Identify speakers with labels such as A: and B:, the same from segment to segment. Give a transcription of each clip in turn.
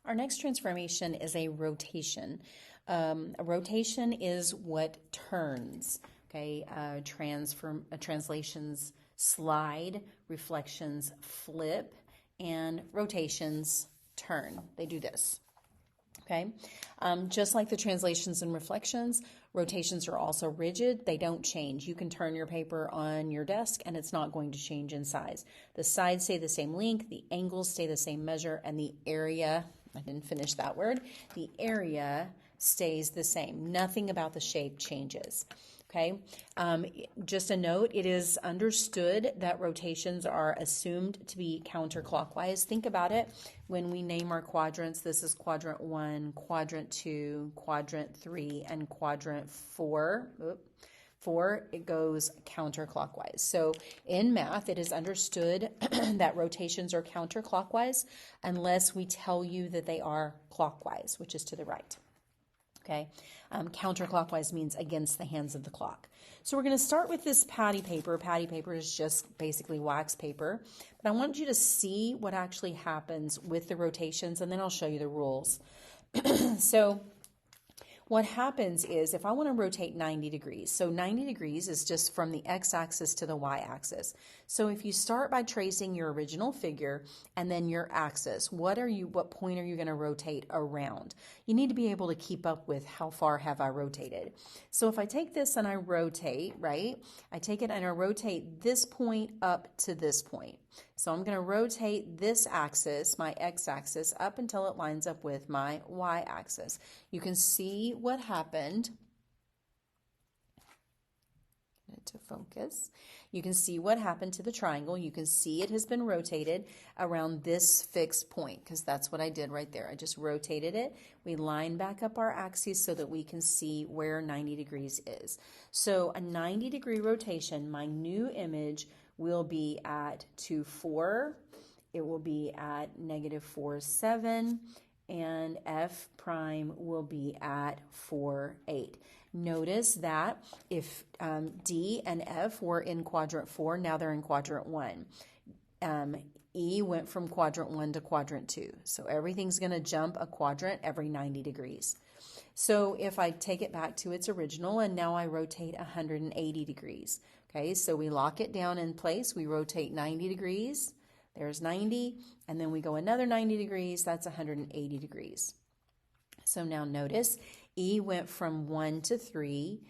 A: Our next transformation is a rotation. A rotation is what turns. Okay, translations slide, reflections flip, and rotations turn. They do this. Okay, just like the translations and reflections, rotations are also rigid. They don't change. You can turn your paper on your desk and it's not going to change in size. The sides stay the same length, the angles stay the same measure, and the area, I didn't finish that word, the area stays the same. Nothing about the shape changes. Okay, just a note, it is understood that rotations are assumed to be counterclockwise. Think about it. When we name our quadrants, this is quadrant 1, quadrant 2, quadrant 3, and quadrant 4. It goes counterclockwise. So in math, it is understood that rotations are counterclockwise unless we tell you that they are clockwise, which is to the right. Okay, counterclockwise means against the hands of the clock. So we're going to start with this patty paper. Patty paper is just basically wax paper. But I want you to see what actually happens with the rotations, and then I'll show you the rules. So what happens is if I want to rotate 90 degrees, so 90 degrees is just from the x-axis to the y-axis. So if you start by tracing your original figure and then your axis, what point are you going to rotate around? You need to be able to keep up with how far have I rotated. So if I take this and I rotate, right? I take it and I rotate this point up to this point. So I'm going to rotate this axis, my x-axis, up until it lines up with my y-axis. You can see what happened. Get it to focus. You can see what happened to the triangle. You can see it has been rotated around this fixed point because that's what I did right there. I just rotated it. We line back up our axes so that we can see where 90 degrees is. So a 90-degree rotation, my new image will be at 2, 4. It will be at negative 4, 7. And F prime will be at 4, 8. Notice that if D and F were in quadrant 4, now they're in quadrant 1. E went from quadrant 1 to quadrant 2. So everything's going to jump a quadrant every 90 degrees. So if I take it back to its original and now I rotate 180 degrees. Okay, so we lock it down in place. We rotate 90 degrees. There's 90, and then we go another 90 degrees. That's 180 degrees. So now notice E went from 1 to 3.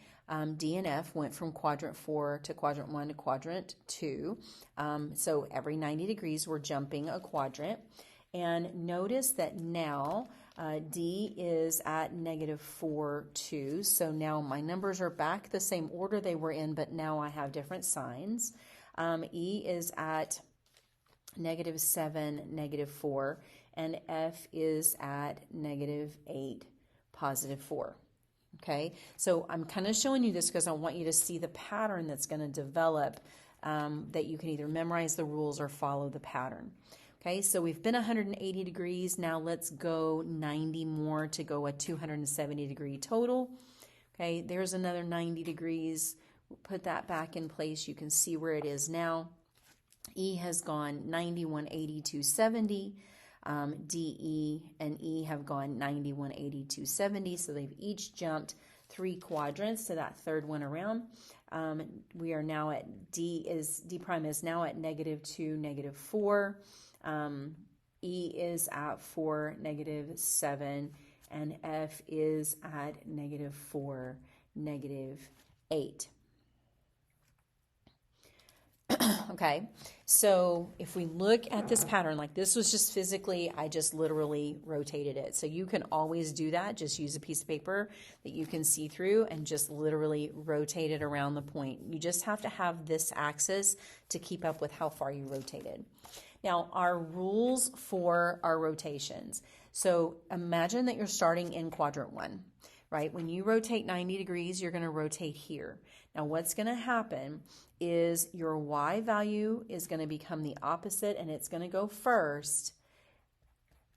A: D and F went from quadrant 4 to quadrant 1 to quadrant 2. So every 90 degrees, we're jumping a quadrant. And notice that now D is at negative 4, 2. So now my numbers are back the same order they were in, but now I have different signs. E is at negative 7, negative 4, and F is at negative 8, positive 4. Okay, so I'm kind of showing you this because I want you to see the pattern that's going to develop, that you can either memorize the rules or follow the pattern. Okay, so we've been 180 degrees. Now let's go 90 more to go a 270 degree total. Okay, there's another 90 degrees. We'll put that back in place. You can see where it is now. E has gone 90, 180, 270. D, E, and E have gone 90, 180, 270. So they've each jumped 3 quadrants to that third one around. We are now at D prime is now at negative 2, negative 4. E is at 4, negative 7, and F is at negative 4, negative 8. Okay, so if we look at this pattern, like this was just physically, I just literally rotated it. So you can always do that. Just use a piece of paper that you can see through and just literally rotate it around the point. You just have to have this axis to keep up with how far you rotated. Now, our rules for our rotations. So imagine that you're starting in quadrant 1, right? When you rotate 90 degrees, you're going to rotate here. Now, what's going to happen is your Y value is going to become the opposite, and it's going to go first.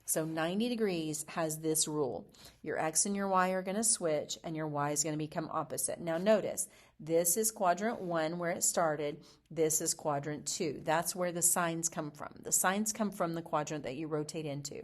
A: So 90 degrees has this rule. Your X and your Y are going to switch, and your Y is going to become opposite. Now, notice, this is quadrant 1 where it started. This is quadrant 2. That's where the signs come from. The signs come from the quadrant that you rotate into.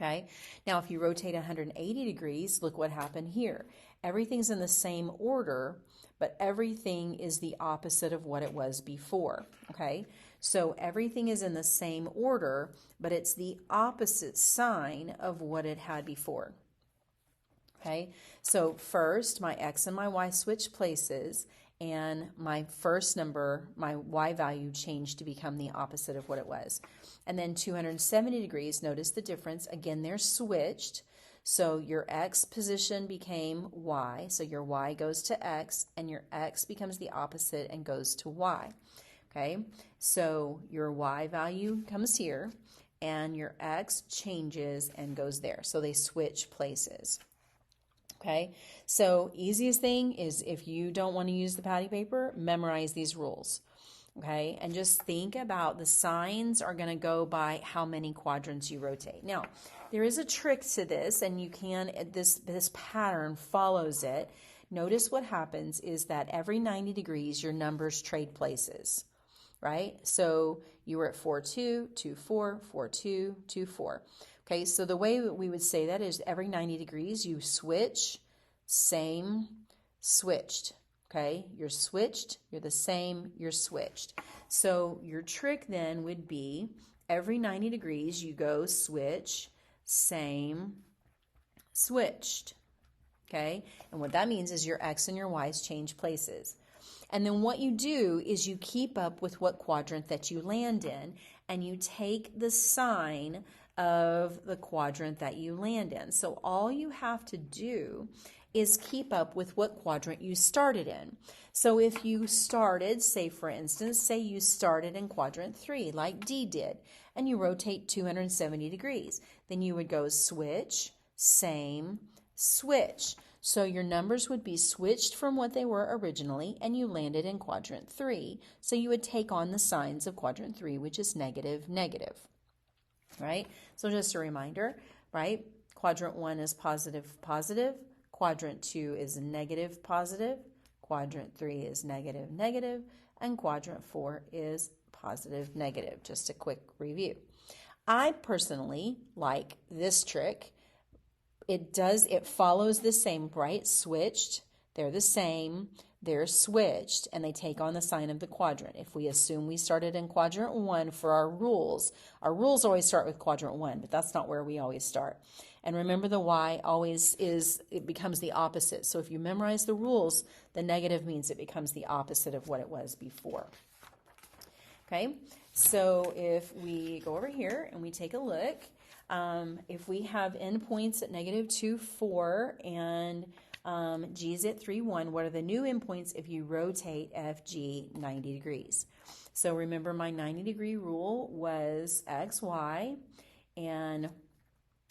A: Okay, now if you rotate 180 degrees, look what happened here. Everything's in the same order, but everything is the opposite of what it was before. Okay, so everything is in the same order, but it's the opposite sign of what it had before. Okay, so first my x and my y switch places, and my first number, my y value, changed to become the opposite of what it was. And then 270 degrees, notice the difference. Again, they're switched. So your x position became y, so your y goes to x, and your x becomes the opposite and goes to y. Okay, so your y value comes here, and your x changes and goes there. So they switch places. Okay, so easiest thing is, if you don't want to use the patty paper, memorize these rules. Okay, and just think about the signs are going to go by how many quadrants you rotate. Now, there is a trick to this, and you can, this pattern follows it. Notice what happens is that every 90 degrees, your numbers trade places, right? So you were at 4, 2, 2, 4, 4, 2, 2, 4. Okay, so the way we would say that is every 90 degrees you switch, same, switched. Okay, you're switched, you're the same, you're switched. So your trick then would be every 90 degrees you go switch, same, switched. Okay, and what that means is your x and your y's change places. And then what you do is you keep up with what quadrant that you land in, and you take the sign of the quadrant that you land in. So all you have to do is keep up with what quadrant you started in. So if you started, say for instance, say you started in quadrant 3 like D did, and you rotate 270 degrees, then you would go switch, same, switch. So your numbers would be switched from what they were originally, and you landed in quadrant 3. So you would take on the signs of quadrant 3, which is negative, negative. Right? So just a reminder, right? Quadrant 1 is positive, positive. Quadrant 2 is negative, positive. Quadrant 3 is negative, negative. And quadrant 4 is positive, negative. Just a quick review. I personally like this trick. It follows the same, right? Switched, they're the same, they're switched, and they take on the sign of the quadrant. If we assume we started in quadrant 1 for our rules always start with quadrant 1, but that's not where we always start. And remember, the y always it becomes the opposite. So if you memorize the rules, the negative means it becomes the opposite of what it was before. Okay, so if we go over here and we take a look, if we have endpoints at -2, 4, and G's at 3, 1, what are the new endpoints if you rotate FG 90 degrees? So remember, my 90-degree rule was X, Y, and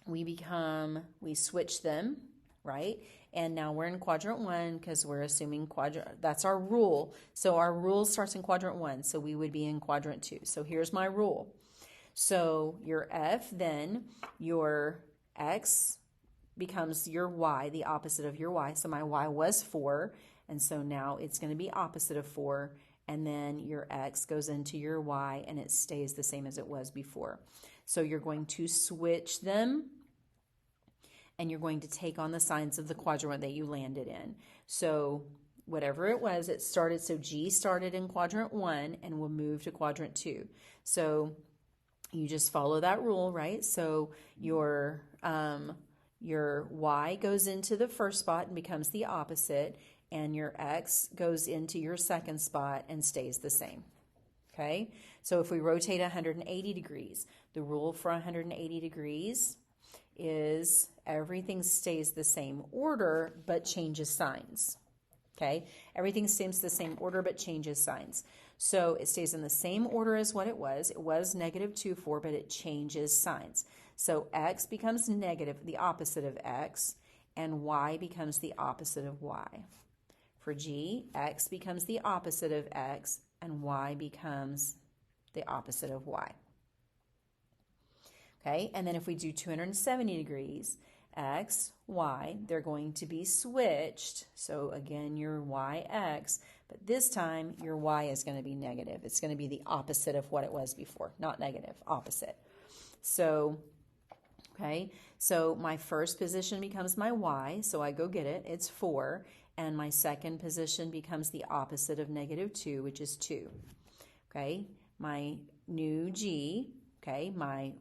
A: we switch them, right? And now we're in quadrant 1 because we're assuming that's our rule. So our rule starts in quadrant 1, so we would be in quadrant 2. So here's my rule. So your F, then your X becomes your Y, the opposite of your Y. So my Y was 4, and so now it's going to be opposite of 4, and then your X goes into your Y, and it stays the same as it was before. So you're going to switch them, and you're going to take on the signs of the quadrant that you landed in. So whatever it was, it started, so G started in quadrant 1 and will move to quadrant 2. So you just follow that rule, right? So your Y goes into the first spot and becomes the opposite, and your X goes into your second spot and stays the same. Okay? So if we rotate 180 degrees, the rule for 180 degrees is everything stays the same order but changes signs. Okay? Everything stays the same order but changes signs. So it stays in the same order as what it was. It was -2, 4, but it changes signs. So X becomes negative, the opposite of X, and Y becomes the opposite of Y. For G, X becomes the opposite of X, and Y becomes the opposite of Y. Okay, and then if we do 270 degrees, X, Y, they're going to be switched. So again, your Y, X, but this time your Y is going to be negative. It's going to be the opposite of what it was before. Not negative, opposite. So, Okay, so my first position becomes my y, so I go get it, it's 4, and my second position becomes the opposite of negative 2, which is 2. Okay, my new g, okay, my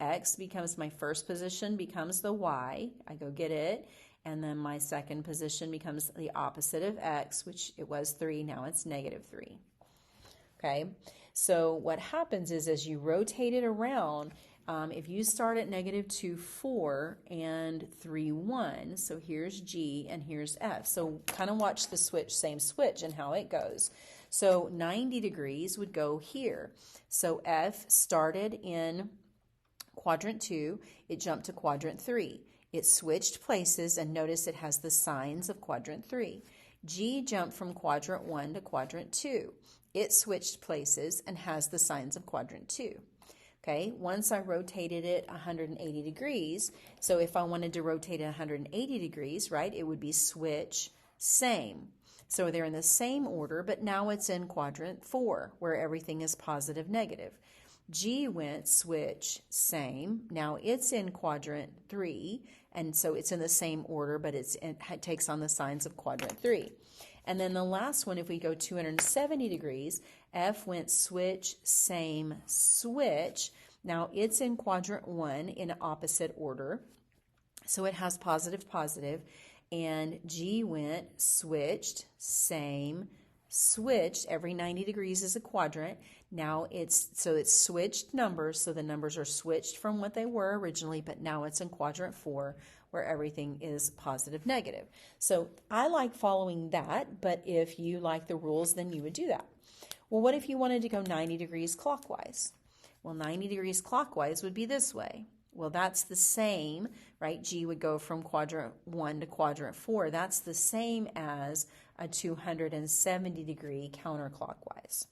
A: x becomes my first position, becomes the y, I go get it, and then my second position becomes the opposite of x, which it was 3, now it's negative 3. Okay, so what happens is as you rotate it around, if you start at negative 2, 4, and 3, 1, so here's G and here's F. So kind of watch the switch, same switch, and how it goes. So 90 degrees would go here. So F started in quadrant 2, it jumped to quadrant 3. It switched places, and notice it has the signs of quadrant 3. G jumped from quadrant 1 to quadrant 2. It switched places and has the signs of quadrant 2. Okay, once I rotated it 180 degrees, so if I wanted to rotate it 180 degrees, right, it would be switch, same. So they're in the same order, but now it's in quadrant 4, where everything is positive, negative. G went switch, same. Now it's in quadrant 3, and so it's in the same order, but it takes on the signs of quadrant 3. And then the last one, if we go 270 degrees, F went switch, same, switch. Now it's in quadrant 1 in opposite order. So it has positive, positive. And G went switched, same, switched. Every 90 degrees is a quadrant. Now it's switched numbers. So the numbers are switched from what they were originally, but now it's in quadrant 4, where everything is positive, negative. So I like following that, but if you like the rules, then you would do that. Well, what if you wanted to go 90 degrees clockwise? Well, 90 degrees clockwise would be this way. Well, that's the same, right? G would go from quadrant 1 to quadrant 4. That's the same as a 270 degree counterclockwise.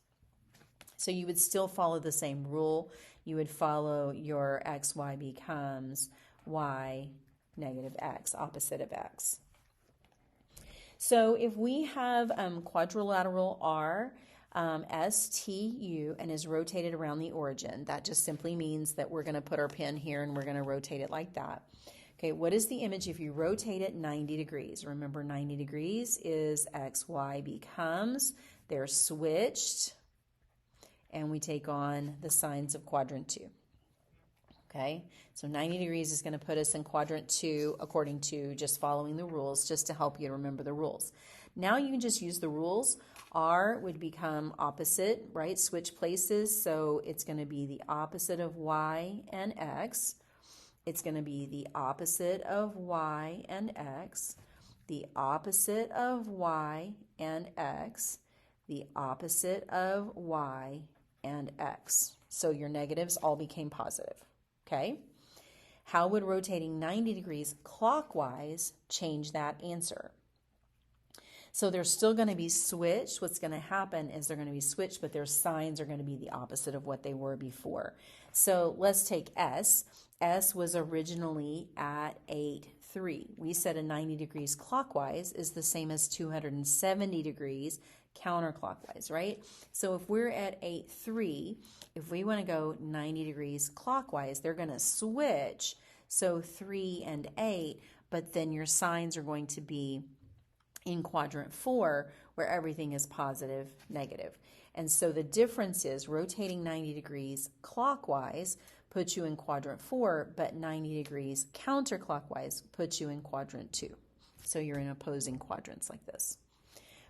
A: So you would still follow the same rule. You would follow your xy becomes y negative x, opposite of x. So if we have quadrilateral R, STU, and is rotated around the origin, that just simply means that we're going to put our pin here and we're going to rotate it like that. Okay, what is the image if you rotate it 90 degrees? Remember, 90 degrees is xy becomes, they're switched, and we take on the signs of quadrant 2. Okay, so 90 degrees is going to put us in quadrant 2 according to just following the rules, just to help you to remember the rules. Now you can just use the rules. R would become opposite, right? Switch places, so it's going to be the opposite of y and x. It's going to be the opposite of y and x, the opposite of y and x, the opposite of y and x. So your negatives all became positive. Okay, how would rotating 90 degrees clockwise change that answer? So they're still going to be switched. What's going to happen is they're going to be switched, but their signs are going to be the opposite of what they were before. So let's take S. S was originally at 8, 3. We said a 90 degrees clockwise is the same as 270 degrees counterclockwise, right? So if we're at 8, 3, if we want to go 90 degrees clockwise, they're going to switch, so 3 and 8, but then your signs are going to be in quadrant 4, where everything is positive, negative. And so the difference is rotating 90 degrees clockwise puts you in quadrant 4, but 90 degrees counterclockwise puts you in quadrant 2. So you're in opposing quadrants like this.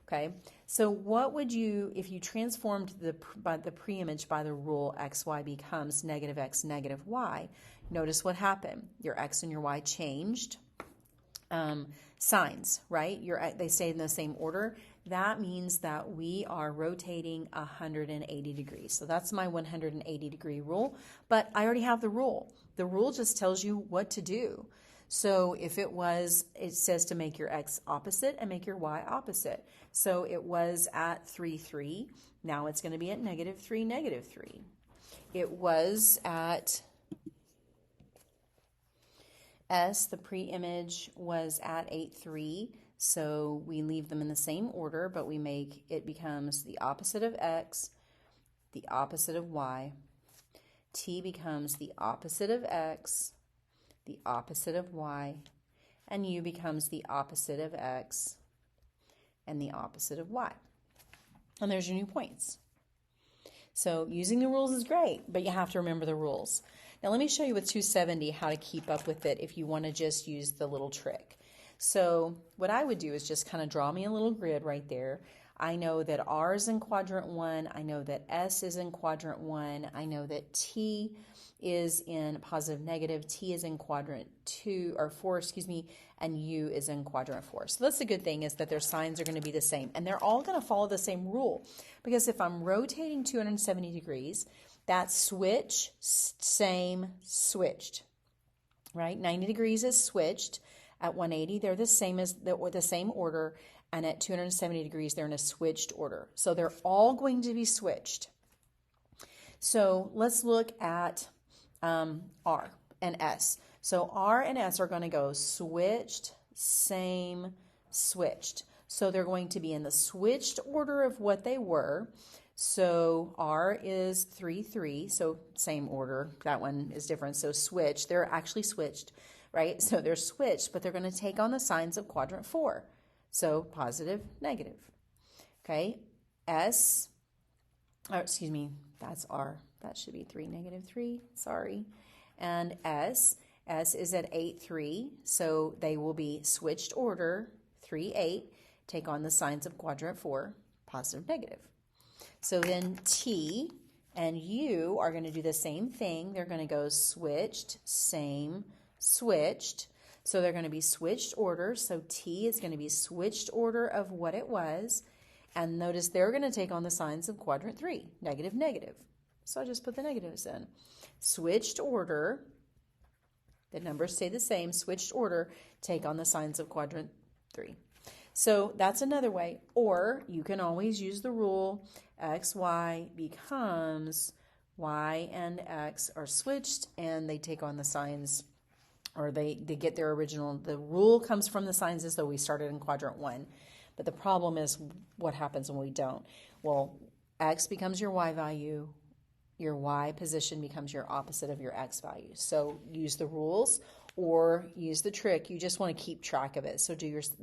A: Okay, so what would you, if you transformed the preimage by the rule xy becomes negative x, negative y, notice what happened. Your x and your y changed. Signs, right? They stay in the same order. That means that we are rotating 180 degrees. So that's my 180 degree rule, but I already have the rule. The rule just tells you what to do. So if it says to make your x opposite and make your y opposite. So it was at 3, 3. Now it's going to be at negative 3, negative 3. It was at S, the pre-image was at 8, 3. So we leave them in the same order, but we make it becomes the opposite of x, the opposite of y. T becomes the opposite of x, the opposite of y, and u becomes the opposite of x and the opposite of y. And there's your new points. So using the rules is great, but you have to remember the rules. Now let me show you with 270 how to keep up with it if you want to just use the little trick. So what I would do is just kind of draw me a little grid right there. I know that R is in quadrant 1. I know that S is in quadrant 1. I know that T is in positive, negative. T is in quadrant 2 or 4, and U is in quadrant 4. So that's the good thing, is that their signs are going to be the same, and they're all going to follow the same rule, because if I'm rotating 270 degrees, that's switch, same, switched, right? 90 degrees is switched. At 180, they're the same as the same order, and at 270 degrees, they're in a switched order. So they're all going to be switched. So let's look at R and S. So R and S are going to go switched, same, switched. So they're going to be in the switched order of what they were. So R is 3, 3, so same order. That one is different. So switch, they're actually switched, right? So they're switched, but they're going to take on the signs of quadrant 4. So positive, negative. Okay, that's R. That should be 3, negative 3, sorry. And S is at 8, 3, so they will be switched order, 3, 8, take on the signs of quadrant 4, positive, negative. So then T and U are going to do the same thing. They're going to go switched, same, switched. So they're going to be switched order. So T is going to be switched order of what it was. And notice they're going to take on the signs of quadrant 3, negative, negative. So I just put the negatives in. Switched order, the numbers stay the same. Switched order, take on the signs of quadrant 3. So that's another way. Or you can always use the rule XY becomes Y and X are switched, and they take on the signs, or they get their original. The rule comes from the signs as though we started in quadrant 1. But the problem is what happens when we don't. Well, X becomes your Y value. Your Y position becomes your opposite of your X value. So use the rules or use the trick. You just want to keep track of it. So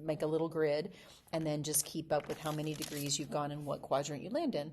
A: make a little grid and then just keep up with how many degrees you've gone and what quadrant you land in.